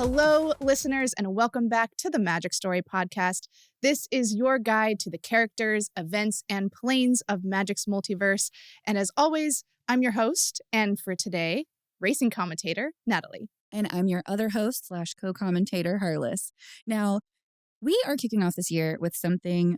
Hello, listeners, and welcome back to the Magic Story Podcast. This is your guide to the characters, events, and planes of Magic's multiverse. And as always, I'm your host, and for today, racing commentator, Natalie. And I'm your other host / co-commentator, Harless. Now, we are kicking off this year with something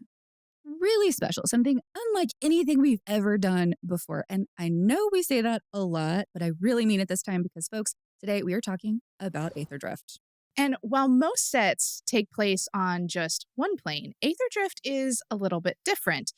really special, something unlike anything we've ever done before. And I know we say that a lot, but I really mean it this time because, folks, today we are talking about Aetherdrift. And while most sets take place on just one plane, Aetherdrift is a little bit different.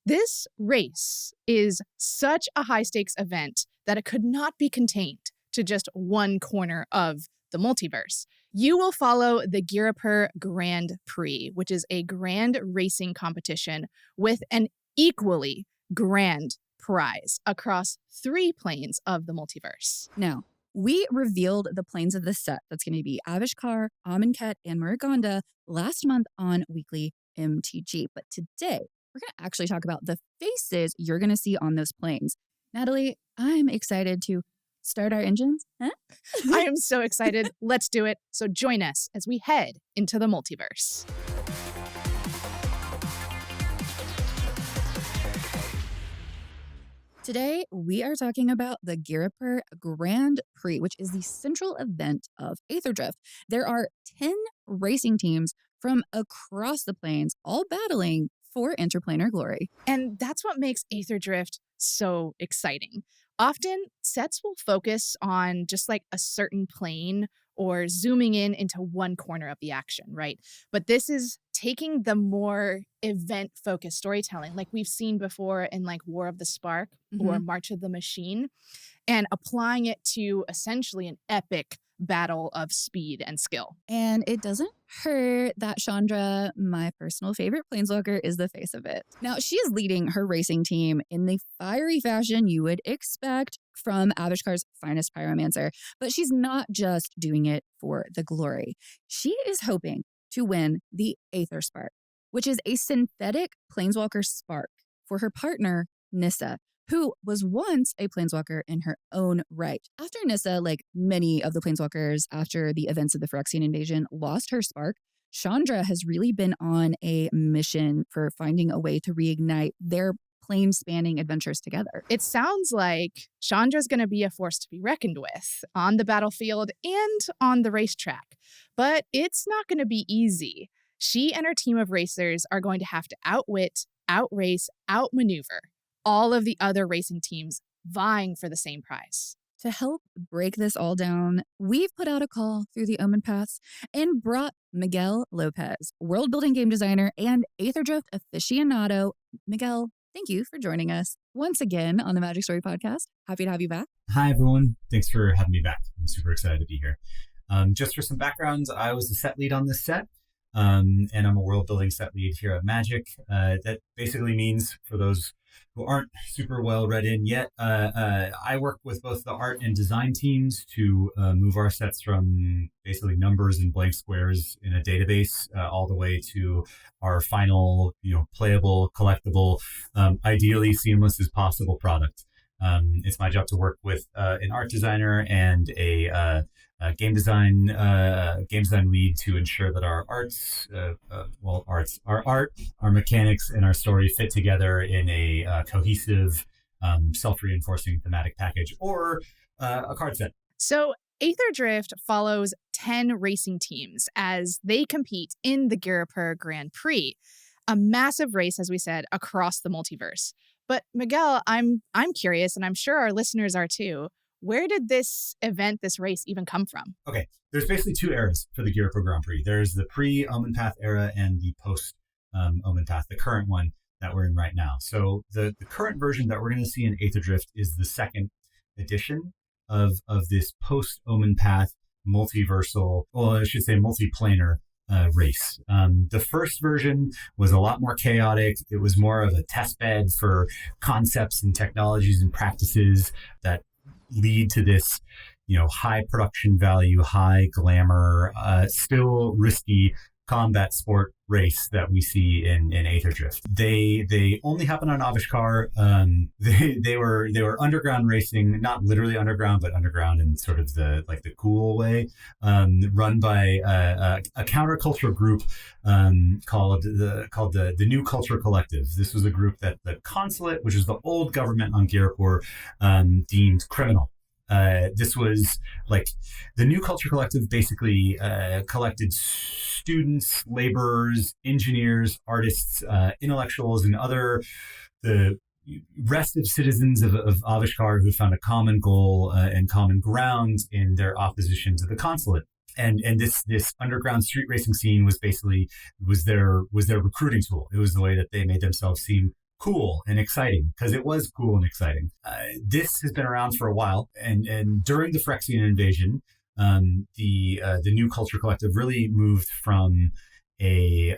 This race is such a high-stakes event that it could not be contained to just one corner of the multiverse. You will follow the Guidelight Grand Prix, which is a grand racing competition with an equally grand prize across 3 planes of the multiverse. Now, we revealed the planes of the set that's going to be Aetherspark, Amonkhet, and Muruganda last month on Weekly MTG. But today, we're going to actually talk about the faces you're going to see on those planes. Natalie, I'm excited to start our engines. Huh? I am so excited. Let's do it. So join us as we head into the multiverse. Today, we are talking about the Guidelight Grand Prix, which is the central event of Aetherdrift. There are 10 racing teams from across the planes, all battling for interplanar glory. And that's what makes Aetherdrift so exciting. Often, sets will focus on just like a certain plane or zooming in into one corner of the action, right? But this is taking the more event-focused storytelling like we've seen before in like War of the Spark or March of the Machine, and applying it to essentially an epic battle of speed and skill. And it doesn't hurt that Chandra, my personal favorite planeswalker, is the face of it. Now, she is leading her racing team in the fiery fashion you would expect from Aetherspark's finest pyromancer. But she's not just doing it for the glory. She is hoping to win the Aetherspark, which is a synthetic planeswalker spark for her partner, Nissa, who was once a planeswalker in her own right. After Nissa, like many of the planeswalkers after the events of the Phyrexian invasion, lost her spark, Chandra has really been on a mission for finding a way to reignite their plane-spanning adventures together. It sounds like Chandra's going to be a force to be reckoned with on the battlefield and on the racetrack. But it's not going to be easy. She and her team of racers are going to have to outwit, outrace, outmaneuver all of the other racing teams vying for the same prize. To help break this all down, we've put out a call through the Omen Paths and brought Miguel Lopez, world-building game designer and Aetherdrift aficionado. Miguel, thank you for joining us once again on the Magic Story Podcast. Happy to have you back. Hi, everyone. Thanks for having me back. I'm super excited to be here. Just for some backgrounds, I was the set lead on this set. And I'm a world building set lead here at Magic. That basically means, for those who aren't super well read in yet, I work with both the art and design teams to move our sets from basically numbers and blank squares in a database all the way to our final, playable, collectible, ideally seamless as possible product. It's my job to work with an art designer and a game design lead to ensure that our art, our mechanics, and our story fit together in a cohesive, self-reinforcing thematic package or a card set. So Aetherdrift follows 10 racing teams as they compete in the Guidelight Grand Prix, a massive race, as we said, across the multiverse. But Miguel, I'm curious, and I'm sure our listeners are too. Where did this event, this race, even come from? Okay, there's basically 2 eras for the Guidelight Grand Prix. There's the pre-Omen Path era and the post-Omen Path, the current one that we're in right now. So the current version that we're going to see in Aetherdrift is the second edition of this post-Omen Path multiversal, multiplanar race. The first version was a lot more chaotic. It was more of a test bed for concepts and technologies and practices that lead to this, high production value, high glamour, still risky combat sport race that we see in Aetherdrift. They only happen on Avishkar. They were underground racing, not literally underground, but underground in sort of the cool way, run by a counterculture group called the New Culture Collective. This was a group that the consulate, which is the old government on Girapur, deemed criminal. This was like the New Culture Collective basically collected students, laborers, engineers, artists, intellectuals, and the rest of citizens of Avishkar who found a common goal and common ground in their opposition to the consulate. And this underground street racing scene was their recruiting tool. It was the way that they made themselves seem cool and exciting, because it was cool and exciting. This has been around for a while, and during the Phyrexian invasion, the New Culture Collective really moved from an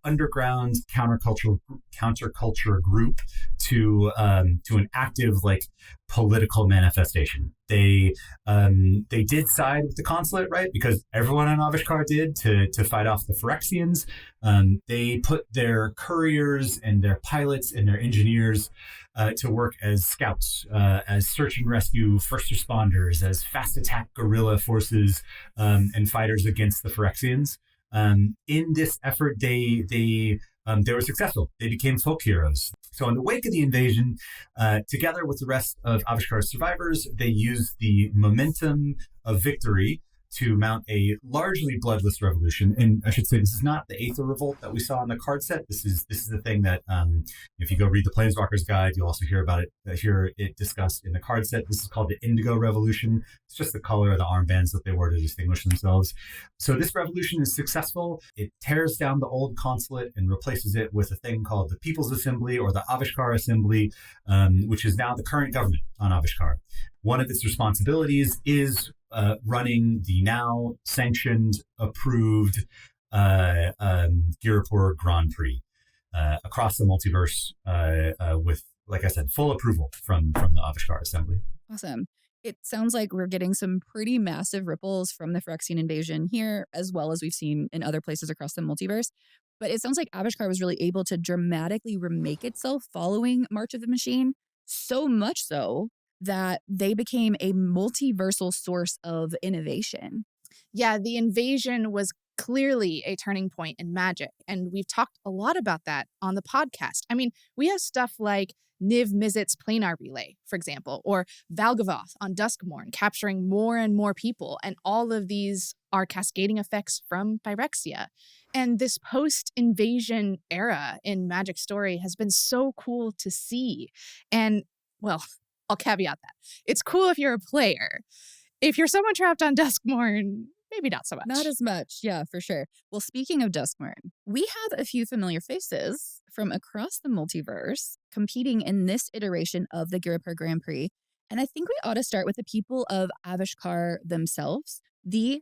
underground counterculture group to an active political manifestation. They did side with the consulate, right? Because everyone on Avishkar did to fight off the Phyrexians. They put their couriers and their pilots and their engineers to work as scouts, as search and rescue first responders, as fast attack guerrilla forces, and fighters against the Phyrexians. In this effort, they were successful. They became folk heroes. So in the wake of the invasion, together with the rest of Avishkar's survivors, they used the momentum of victory to mount a largely bloodless revolution. And I should say, this is not the Aether Revolt that we saw in the card set. This is the thing that, if you go read the Planeswalker's Guide, you'll also hear about it, hear it discussed in the card set. This is called the Indigo Revolution. It's just the color of the armbands that they wore to distinguish themselves. So this revolution is successful. It tears down the old consulate and replaces it with a thing called the People's Assembly, or the Avishkar Assembly, which is now the current government on Avishkar. One of its responsibilities is running the now sanctioned, approved Girapur Grand Prix across the multiverse with, like I said, full approval from the Avishkar Assembly. Awesome. It sounds like we're getting some pretty massive ripples from the Phyrexian invasion here, as well as we've seen in other places across the multiverse. But it sounds like Avishkar was really able to dramatically remake itself following March of the Machine, so much so that they became a multiversal source of innovation. Yeah, the invasion was clearly a turning point in Magic, and we've talked a lot about that on the podcast. I mean, we have stuff like Niv Mizzet's Planar Relay, for example, or Valgavoth on Duskmourn capturing more and more people, and all of these are cascading effects from Phyrexia. And this post-invasion era in Magic story has been so cool to see. And, well, I'll caveat that. It's cool if you're a player. If you're someone trapped on Duskmourn, maybe not so much. Not as much, yeah, for sure. Well, speaking of Duskmourn, we have a few familiar faces from across the multiverse competing in this iteration of the Girapur Grand Prix. And I think we ought to start with the people of Avishkar themselves, the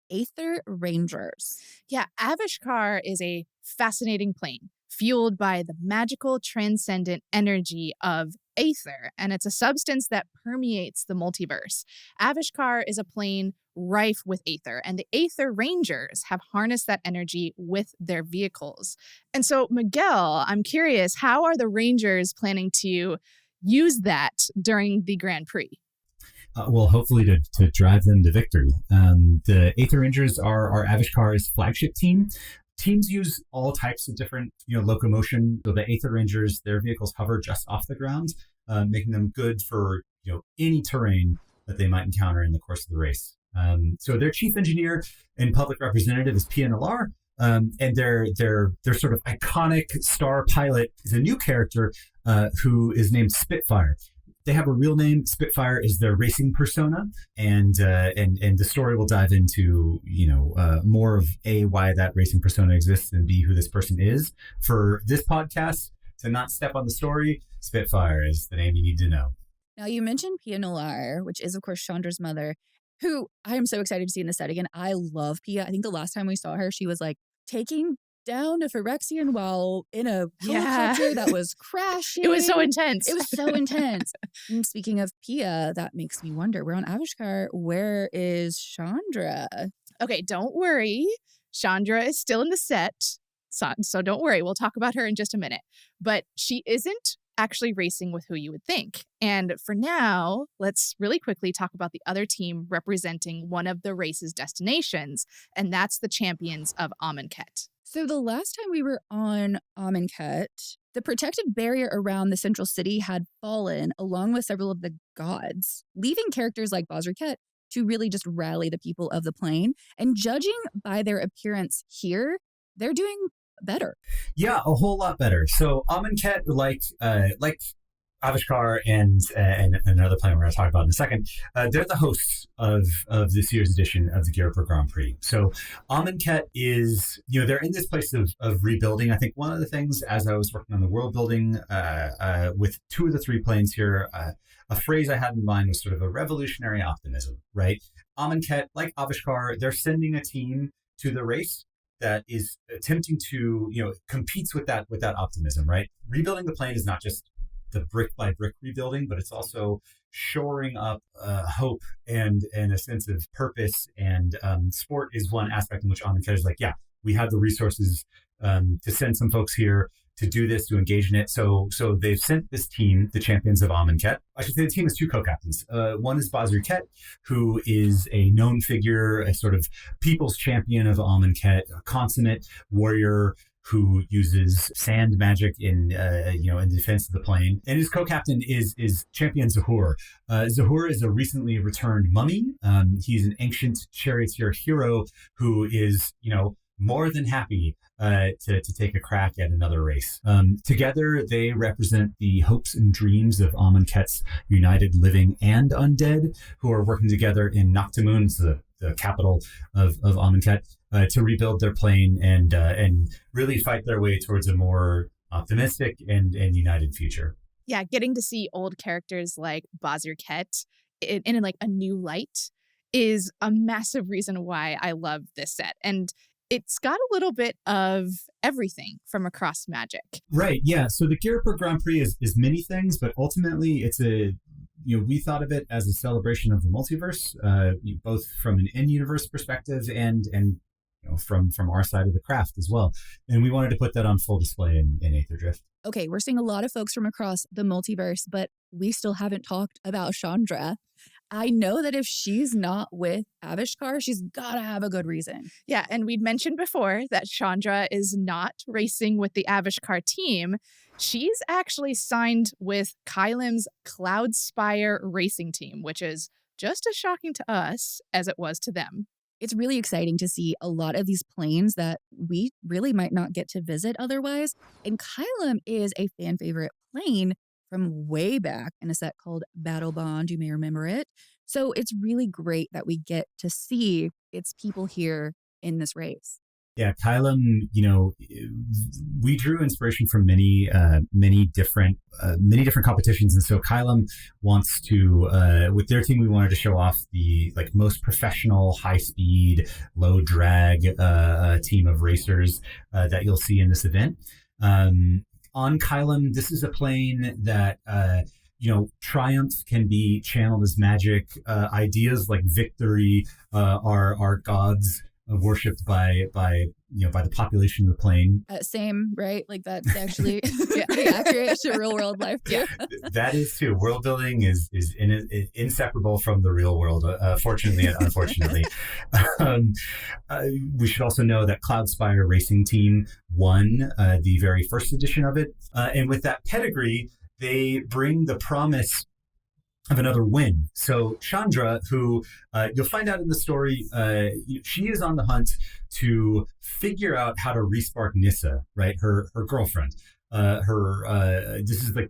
Aether Rangers. Yeah, Avishkar is a fascinating plane, fueled by the magical transcendent energy of Aether, and it's a substance that permeates the multiverse. Avishkar is a plane rife with Aether, and the Aether Rangers have harnessed that energy with their vehicles. And so, Miguel, I'm curious, how are the Rangers planning to use that during the Grand Prix? Well, hopefully to drive them to victory. The Aether Rangers are Avishkar's flagship team. Teams use all types of different, locomotion. So the Aether Rangers, their vehicles hover just off the ground, making them good for, any terrain that they might encounter in the course of the race. So their chief engineer and public representative is Pia Nalar, and their sort of iconic star pilot is a new character who is named Spitfire. They have a real name. Spitfire is their racing persona, and the story will dive into more of why that racing persona exists, and B, who this person is. For this podcast, to not step on the story, Spitfire is the name you need to know. Now, you mentioned Pia Nalar, which is, of course, Chandra's mother, who I am so excited to see in the set again. I love Pia. I think the last time we saw her, she was taking down a Phyrexian while in a helicopter that was crashing. It was so intense. It was so intense. And speaking of Pia, that makes me wonder. We're on Avishkar. Where is Chandra? Okay, don't worry. Chandra is still in the set, so don't worry. We'll talk about her in just a minute. But she isn't actually racing with who you would think. And for now, let's really quickly talk about the other team representing one of the race's destinations, and that's the champions of Amonkhet. So the last time we were on Amonkhet, the protective barrier around the central city had fallen along with several of the gods, leaving characters like Bazarket to really just rally the people of the plane. And judging by their appearance here, they're doing better. Yeah, a whole lot better. So Amonkhet, like Avishkar and another planet we're going to talk about in a second, they're the hosts of this year's edition of the Gearper Grand Prix. So Amonkhet is, they're in this place of rebuilding. I think one of the things, as I was working on the world building with 2 of the 3 planes here, a phrase I had in mind was sort of a revolutionary optimism, right? Amonkhet, like Avishkar, they're sending a team to the race that is attempting to, competes with that optimism, right? Rebuilding the plane is not just the brick by brick rebuilding, but it's also shoring up hope and a sense of purpose. And sport is one aspect in which Amonkhet is like, yeah, we have the resources to send some folks here to do this, to engage in it. So they've sent this team, the champions of Amonkhet. I should say the team has 2 co-captains. One is Bazarket, who is a known figure, a sort of people's champion of Amonkhet, a consummate warrior who uses sand magic in defense of the plane. And his co-captain is champion Zahur. Zahur is a recently returned mummy. He's an ancient charioteer hero who is, more than happy to take a crack at another race. Together, they represent the hopes and dreams of Amonkhet's united living and undead, who are working together in Noctimoon, the capital of Amonkhet, to rebuild their plane and really fight their way towards a more optimistic and united future. Yeah, getting to see old characters like Bazarket in like a new light is a massive reason why I love this set. And it's got a little bit of everything from across Magic. Right, yeah. So the Gearper Grand Prix is many things, but ultimately it's we thought of it as a celebration of the multiverse, both from an in-universe perspective and from our side of the craft as well. And we wanted to put that on full display in Aetherdrift. Okay, we're seeing a lot of folks from across the multiverse, but we still haven't talked about Chandra. I know that if she's not with Avishkar, she's got to have a good reason. Yeah, and we'd mentioned before that Chandra is not racing with the Avishkar team. She's actually signed with Kylin's Cloudspire racing team, which is just as shocking to us as it was to them. It's really exciting to see a lot of these planes that we really might not get to visit otherwise. And Kylin is a fan favorite plane from way back in a set called Battle Bond. You may remember it. So it's really great that we get to see its people here in this race. Yeah, Kylin, we drew inspiration from many different competitions, and so Kylin wants to, with their team, we wanted to show off the most professional, high speed, low drag team of racers that you'll see in this event. On Kylin, this is a plane that triumph can be channeled as magic. Ideas like victory are gods worshipped by the population of the plane. Same, right? Like that's actually accurate to real world life too. That is too. World building is inseparable from the real world, fortunately and unfortunately. We should also know that Cloudspire Racing Team won the very first edition of it, and with that pedigree, they bring the promise of another win. So Chandra, who you'll find out in the story, she is on the hunt to figure out how to respark Nissa, right? Her girlfriend. This is one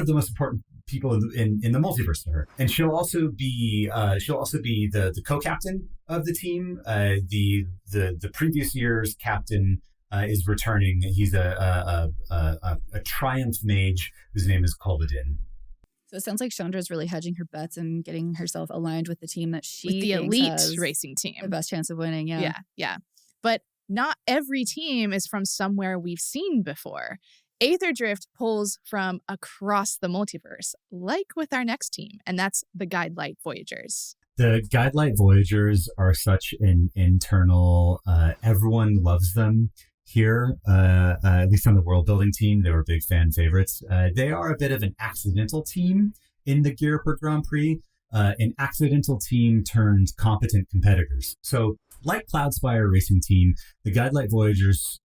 of the most important people in the multiverse to her. And she'll also be the co-captain of the team. The previous year's captain is returning. He's a triumph mage whose name is Goblin. So it sounds like Chandra's really hedging her bets and getting herself aligned with the team that she with the thinks elite has racing team. The best chance of winning, Yeah. But not every team is from somewhere we've seen before. Aetherdrift pulls from across the multiverse, like with our next team, and that's the Guidelight Voyagers. The Guidelight Voyagers are such an internal, everyone loves them here, at least on the world building team. They were big fan favorites. They are a bit of an accidental team in the Gearper Grand Prix, an accidental team turned competent competitors. So like Cloudspire Racing Team, the Guidelight Voyagers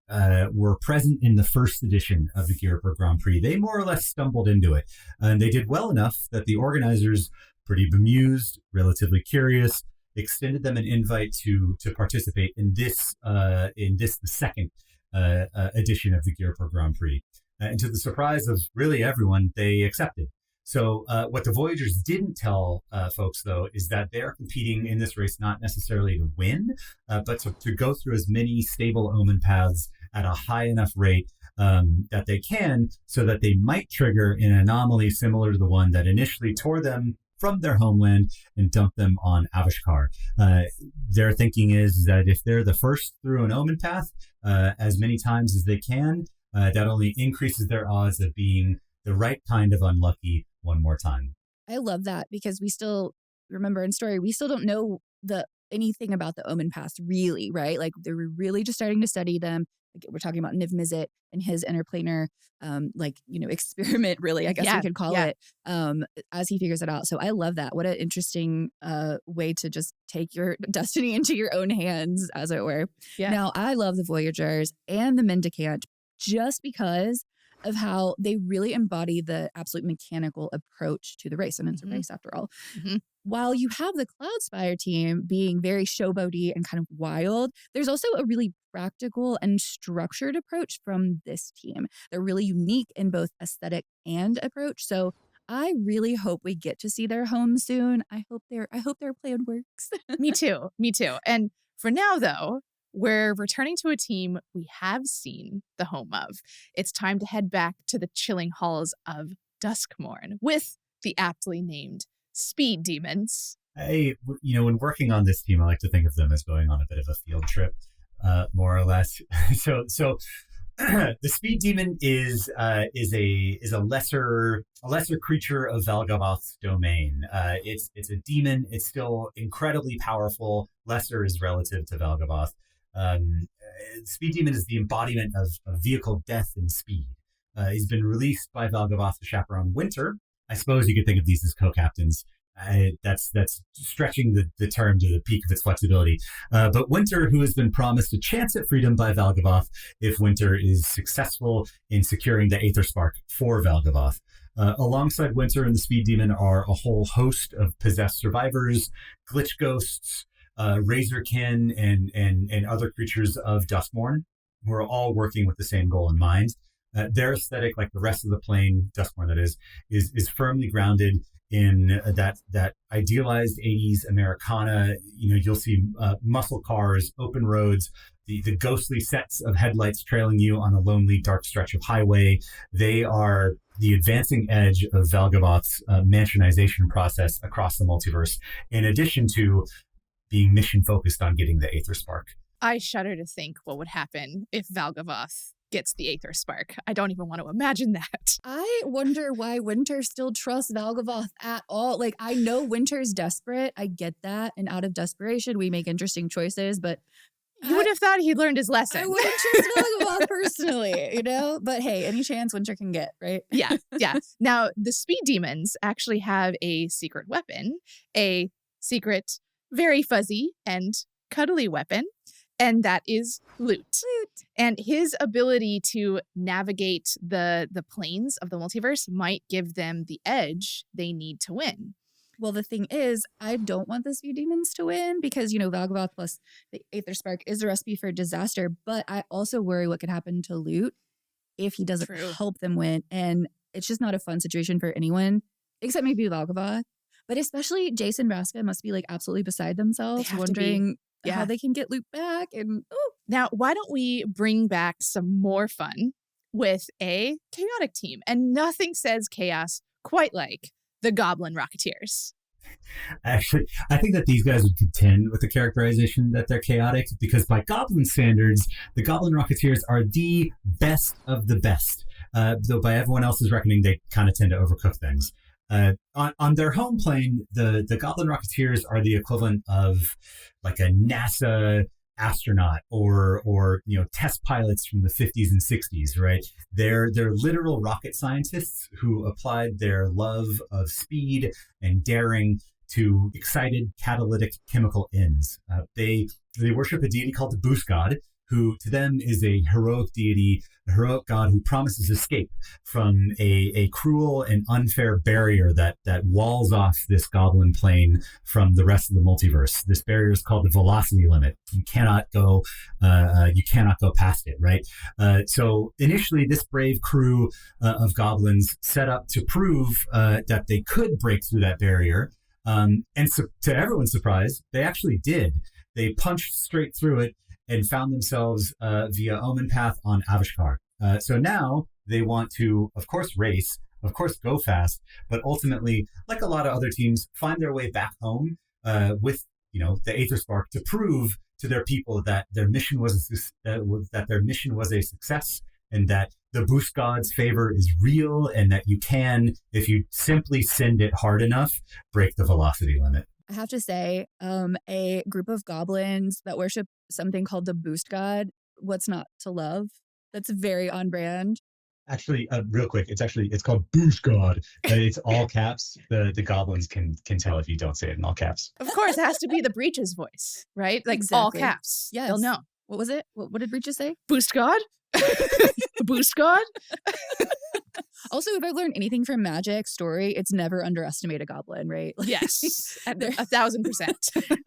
were present in the first edition of the Gearper Grand Prix. They more or less stumbled into it, and they did well enough that the organizers, pretty bemused, relatively curious, extended them an invite to participate in this the second edition of the Gearper Grand Prix. And to the surprise of really everyone, they accepted. So what the Voyagers didn't tell folks, though, is that they're competing in this race not necessarily to win, but to go through as many stable omen paths at a high enough rate that they can, so that they might trigger an anomaly similar to the one that initially tore them from their homeland and dumped them on Avishkar. Their thinking is that if they're the first through an omen path as many times as they can, that only increases their odds of being the right kind of unlucky one more time. I love that, because we still remember in story, we still don't know anything about the omen paths really, right? Like they were really just starting to study them. Like, we're talking about Niv Mizzet and his interplanar, experiment, really, I guess we could call it, as he figures it out. So I love that. What an interesting way to just take your destiny into your own hands, as it were. Yeah. Now, I love the Voyagers and the Mendicant just because of how they really embody the absolute mechanical approach to the race. And it's a race after all. Mm-hmm. While you have the Cloudspire team being very showboaty and kind of wild, there's also a really practical and structured approach from this team. They're really unique in both aesthetic and approach. So I really hope we get to see their home soon. I hope their plan works. Me too. And for now, though, we're returning to a team we have seen the home of. It's time to head back to the chilling halls of Duskmourn with the aptly named Speed Demons. When working on this team, I like to think of them as going on a bit of a field trip, more or less. So the Speed Demon is a lesser creature of Valgavoth's domain. It's a demon. It's still incredibly powerful. Lesser is relative to Valgavoth. Speed Demon is the embodiment of vehicle death and speed. He's been released by Valgavoth to chaperone Winter. I suppose you could think of these as co-captains. That's stretching the term to the peak of its flexibility. But Winter, who has been promised a chance at freedom by Valgavoth if Winter is successful in securing the Aetherspark for Valgavoth. Alongside Winter and the Speed Demon are a whole host of possessed survivors, glitch ghosts, Razorkin, and other creatures of Duskmourn, who are all working with the same goal in mind. Their aesthetic, like the rest of the plane, Duskmourn that is firmly grounded in that idealized 80s Americana. You'll see muscle cars, open roads, the ghostly sets of headlights trailing you on a lonely, dark stretch of highway. They are the advancing edge of Valgavoth's mansionization process across the multiverse, in addition to being mission focused on getting the Aetherspark. I shudder to think what would happen if Valgavoth gets the Aetherspark. I don't even want to imagine that. I wonder why Winter still trusts Valgavoth at all. Like, I know Winter's desperate. I get that. And out of desperation, we make interesting choices, but you would have thought he'd learned his lesson. I wouldn't trust Valgavoth personally, But hey, any chance Winter can get, right? Yeah. Now, the Speed Demons actually have a secret weapon, a secret, very fuzzy and cuddly weapon, and that is Loot. And his ability to navigate the planes of the multiverse might give them the edge they need to win. Well, the thing is, I don't want the Speed Demons to win because, Valgavoth plus the Aetherspark is a recipe for disaster. But I also worry what could happen to Loot if he doesn't help them win. And it's just not a fun situation for anyone, except maybe Valgavoth. But especially Jason Raska must be absolutely beside themselves, wondering how they can get Loot back. And now, why don't we bring back some more fun with a chaotic team? And nothing says chaos quite like the Goblin Rocketeers. Actually, I think that these guys would contend with the characterization that they're chaotic, because by Goblin standards, the Goblin Rocketeers are the best of the best. Though by everyone else's reckoning, they kind of tend to overcook things. On their home plane, the Goblin Rocketeers are the equivalent of like a NASA astronaut or test pilots from the 50s and 60s, right? They're literal rocket scientists who applied their love of speed and daring to excited catalytic chemical ends. They worship a deity called the Boost God, who to them is a heroic deity, a heroic god who promises escape from a cruel and unfair barrier that walls off this goblin plane from the rest of the multiverse. This barrier is called the velocity limit. You cannot go past it, right? So initially, this brave crew of goblins set up to prove that they could break through that barrier. And so, to everyone's surprise, they actually did. They punched straight through it and found themselves via Omen Path on Aetherspark. So now they want to, of course, race, of course, go fast, but ultimately, like a lot of other teams, find their way back home with the Aetherspark to prove to their people that their mission was a success, and that the Boost God's favor is real, and that you can, if you simply send it hard enough, break the velocity limit. I have to say, a group of goblins that worship something called the Boost God, what's not to love? That's very on brand. Actually, real quick, it's called Boost God. It's all caps. The goblins can tell if you don't say it in all caps. Of course, it has to be the Breach's voice, right? Like Exactly. all caps. Yes. They'll know. What was it? What did Breaches say? Boost God? Boost God? Also, if I've learned anything from Magic story, it's never underestimate a goblin, right? Yes, They're- 1,000%.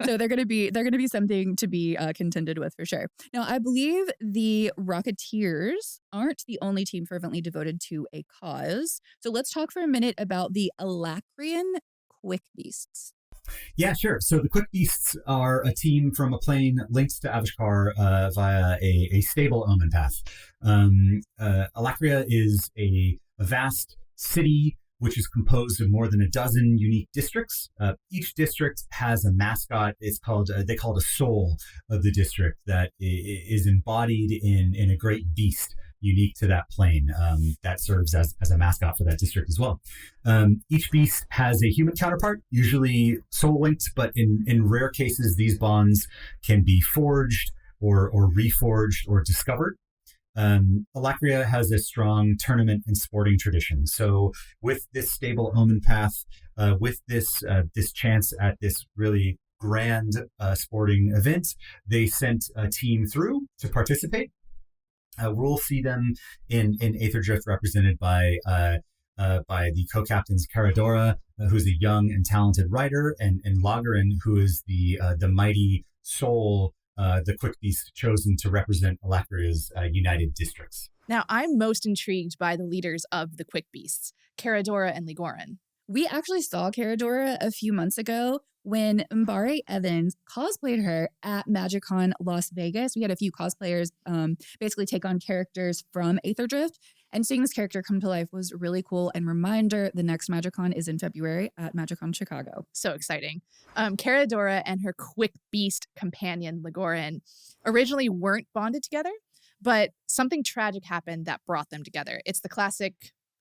So they're gonna be something to be contended with for sure. Now, I believe the Rocketeers aren't the only team fervently devoted to a cause. So let's talk for a minute about the Alacrian Quick Beasts. Yeah, sure. So the Quick Beasts are a team from a plane linked to Aetherspark via a stable Omen Path. Alacrian is a vast city which is composed of more than a dozen unique districts. Each district has a mascot. They call it a soul of the district that is embodied in a great beast unique to that plane that serves as a mascot for that district as well. Each beast has a human counterpart, usually soul-linked, but in rare cases, these bonds can be forged or reforged or discovered. Alacrian has a strong tournament and sporting tradition. So with this stable Omen Path, with this chance at this really grand sporting event, they sent a team through to participate. We'll see them in Aetherdrift represented by the co-captains Kreider, who's a young and talented rider, and Alacrian, who is the mighty soul, the Quick Beast chosen to represent Alacrian's united districts. Now, I'm most intrigued by the leaders of the Quick Beasts, Kreider and Ligorin. We actually saw Kreider a few months ago when Mbare Evans cosplayed her at MagicCon Las Vegas. We had a few cosplayers basically take on characters from Aetherdrift, and seeing this character come to life was really cool. And reminder, the next MagicCon is in February at MagicCon Chicago. So exciting. Kreider and her Quick Beast companion, Ligorin, originally weren't bonded together, but something tragic happened that brought them together. It's the classic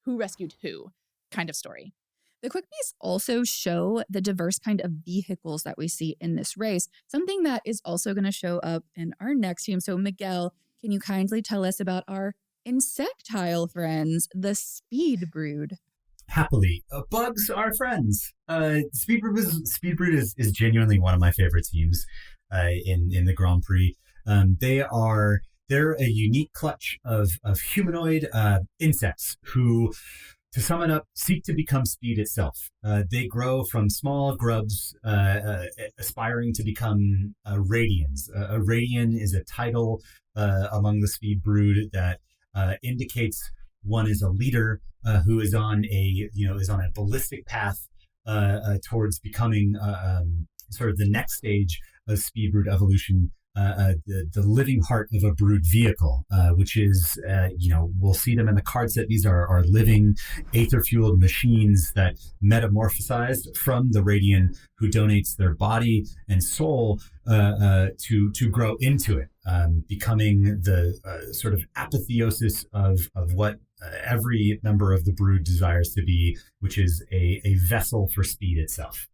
who rescued who kind of story. The Quick Beasts also show the diverse kind of vehicles that we see in this race, something that is also going to show up in our next team. So Miguel, can you kindly tell us about our insectile friends, the Speed Brood? Happily, bugs are friends. Speed Brood is genuinely one of my favorite teams in the Grand Prix. They're a unique clutch of humanoid insects who, to sum it up, seek to become speed itself. They grow from small grubs aspiring to become radians. A radian is a title among the Speed Brood that indicates one is a leader who is on a ballistic path towards becoming sort of the next stage of Speed Brood evolution. The living heart of a brood vehicle, which is, we'll see them in the card set. These are living aether-fueled machines that metamorphosized from the Radiant, who donates their body and soul to grow into it, becoming the sort of apotheosis of what every member of the Brood desires to be, which is a vessel for speed itself.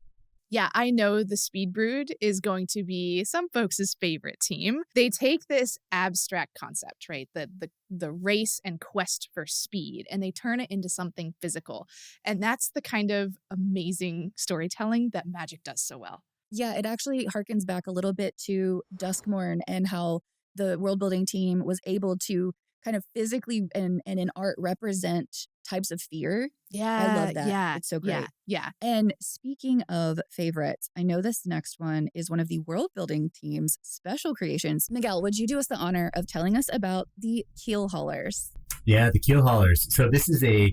Yeah, I know the Speed Brood is going to be some folks' favorite team. They take this abstract concept, right? The race and quest for speed, and they turn it into something physical. And that's the kind of amazing storytelling that Magic does so well. Yeah, it actually harkens back a little bit to Duskmourn and how the world building team was able to kind of physically and in art represent types of fear. Yeah. I love that. Yeah. It's so great. Yeah. And speaking of favorites, I know this next one is one of the world building team's special creations. Miguel, would you do us the honor of telling us about the keelhaulers? Yeah, the keelhaulers. So this is a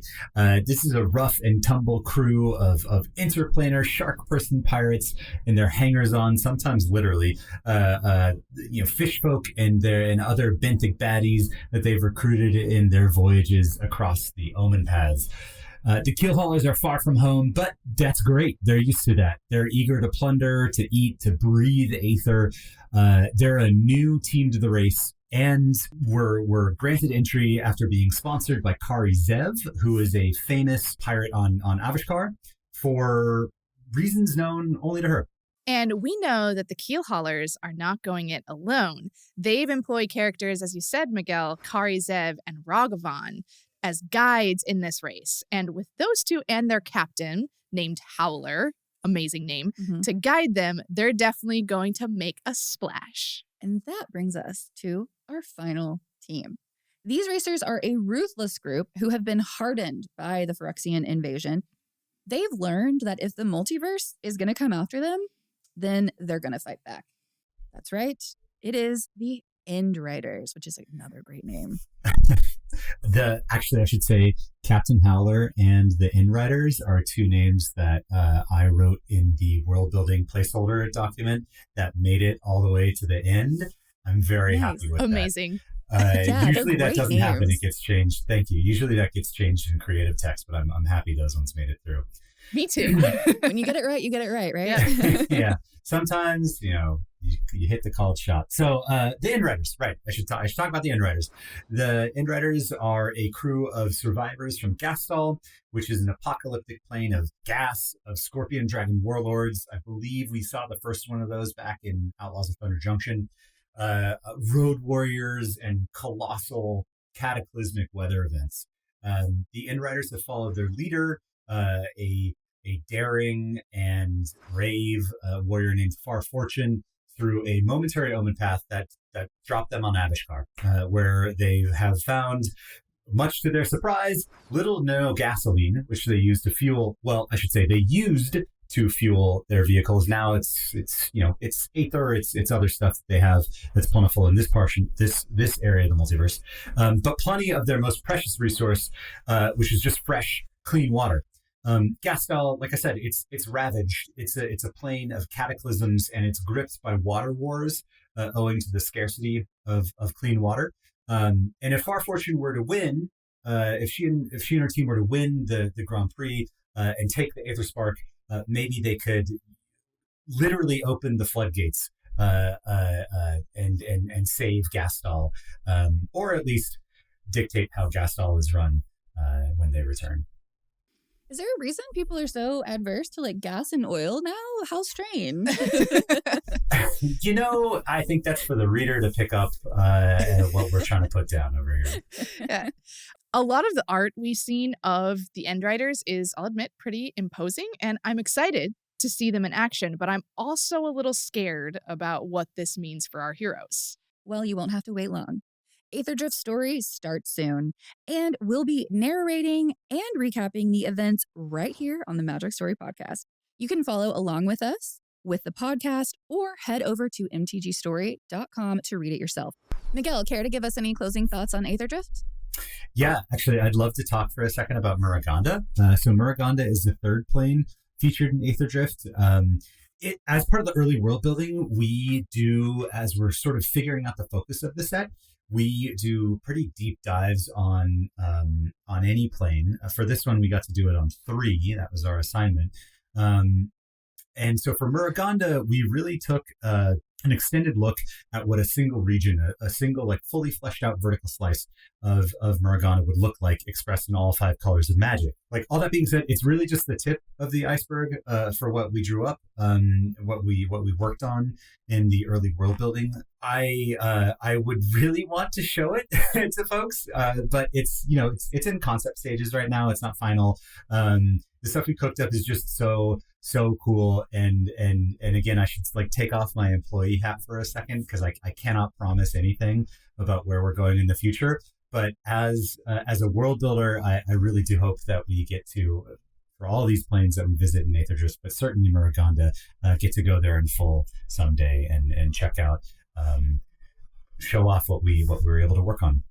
rough and tumble crew of interplanar shark person pirates and their hangers-on, sometimes literally, fish folk and other benthic baddies that they've recruited in their voyages across the Omen paths. The keelhaulers are far from home, but that's great. They're used to that. They're eager to plunder, to eat, to breathe aether. They're a new team to the race. And were granted entry after being sponsored by Kari Zev, who is a famous pirate on Avishkar, for reasons known only to her. And we know that the keelhaulers are not going it alone. They've employed characters, as you said, Miguel, Kari Zev and Ragavan, as guides in this race. And with those two and their captain, named Howler, amazing name, to guide them, they're definitely going to make a splash. And that brings us to our final team. These racers are a ruthless group who have been hardened by the Phyrexian invasion. They've learned that if the multiverse is going to come after them, then they're going to fight back. That's right. It is the Endriders, which is another great name. I should say Captain Howler and the Endriders are two names that I wrote in the world building placeholder document that made it all the way to the end. I'm very happy with Amazing. that. Usually that doesn't happen. It gets changed. Thank you. Usually that gets changed in creative text, but I'm happy those ones made it through. Me too. When you get it right, you get it right? Yeah. Yeah. Sometimes, you hit the called shot. So the Endriders, right. I should talk about the Endriders. The Endriders are a crew of survivors from Gastal, which is an apocalyptic plane of gas, of scorpion dragon warlords. I believe we saw the first one of those back in Outlaws of Thunder Junction. Road warriors and colossal cataclysmic weather events. The Endriders have followed their leader, a daring and brave warrior named Far Fortune, through a momentary omen path that dropped them on Avishkar, where they have found, much to their surprise, little to no gasoline, which they used to fuel. Well, I should say they used to fuel their vehicles. Now it's Aether, it's other stuff that they have that's plentiful in this portion, this area of the multiverse. But plenty of their most precious resource, which is just fresh, clean water. Gastal, like I said, it's ravaged. It's a plane of cataclysms, and it's gripped by water wars, owing to the scarcity of clean water. And if Far Fortune were to win, if she and her team were to win the Grand Prix and take the Aetherspark, maybe they could literally open the floodgates and save Gastal, or at least dictate how Gastal is run when they return. Is there a reason people are so adverse to gas and oil now? How strange. I think that's for the reader to pick up what we're trying to put down over here. Yeah. A lot of the art we've seen of the Endriders is, I'll admit, pretty imposing, and I'm excited to see them in action, but I'm also a little scared about what this means for our heroes. Well, you won't have to wait long. Aetherdrift story starts soon, and we'll be narrating and recapping the events right here on the Magic Story Podcast. You can follow along with us with the podcast or head over to mtgstory.com to read it yourself. Miguel, care to give us any closing thoughts on Aetherdrift? Yeah, actually, I'd love to talk for a second about Muraganda. So Muraganda is the third plane featured in Aetherdrift. As part of the early world building, we do, as we're sort of figuring out the focus of the set, we do pretty deep dives on any plane. For this one, we got to do it on 3. That was our assignment. And so for Muraganda, we really took a an extended look at what a single region, a single like fully fleshed out vertical slice of Miragana would look like, expressed in all 5 colors of magic. Like, all that being said, it's really just the tip of the iceberg for what we drew up, what we worked on in the early world building. I would really want to show it to folks, but it's in concept stages right now. It's not final. The stuff we cooked up is just so cool, and again, I should like take off my employee hat for a second, because I cannot promise anything about where we're going in the future. But as a world builder, I really do hope that we get to, for all these planes that we visit in Aetherdrift, but certainly Miraganda, get to go there in full someday and check out, show off what we were able to work on.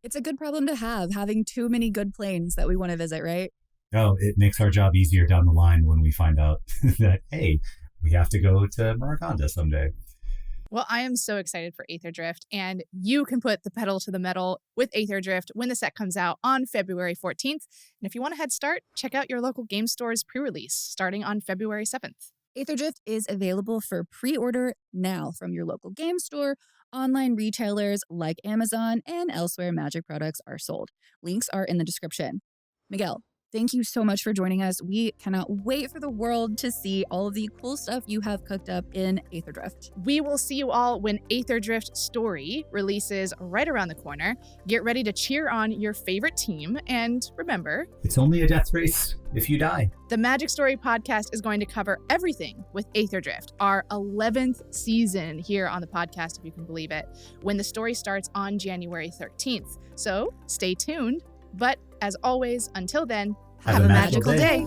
It's a good problem to have, having too many good planes that we want to visit, right? Oh, it makes our job easier down the line when we find out that, hey, we have to go to Miraganda someday. Well, I am so excited for Aetherdrift, and you can put the pedal to the metal with Aetherdrift when the set comes out on February 14th. And if you want a head start, check out your local game store's pre-release starting on February 7th. Aetherdrift is available for pre-order now from your local game store, online retailers like Amazon, and elsewhere magic products are sold. Links are in the description. Miguel, thank you so much for joining us. We cannot wait for the world to see all of the cool stuff you have cooked up in Aetherdrift. We will see you all when Aetherdrift Story releases right around the corner. Get ready to cheer on your favorite team, and remember, it's only a death race if you die. The Magic Story podcast is going to cover everything with Aetherdrift, our 11th season here on the podcast, if you can believe it, when the story starts on January 13th. So stay tuned. But as always, until then, have a magical day.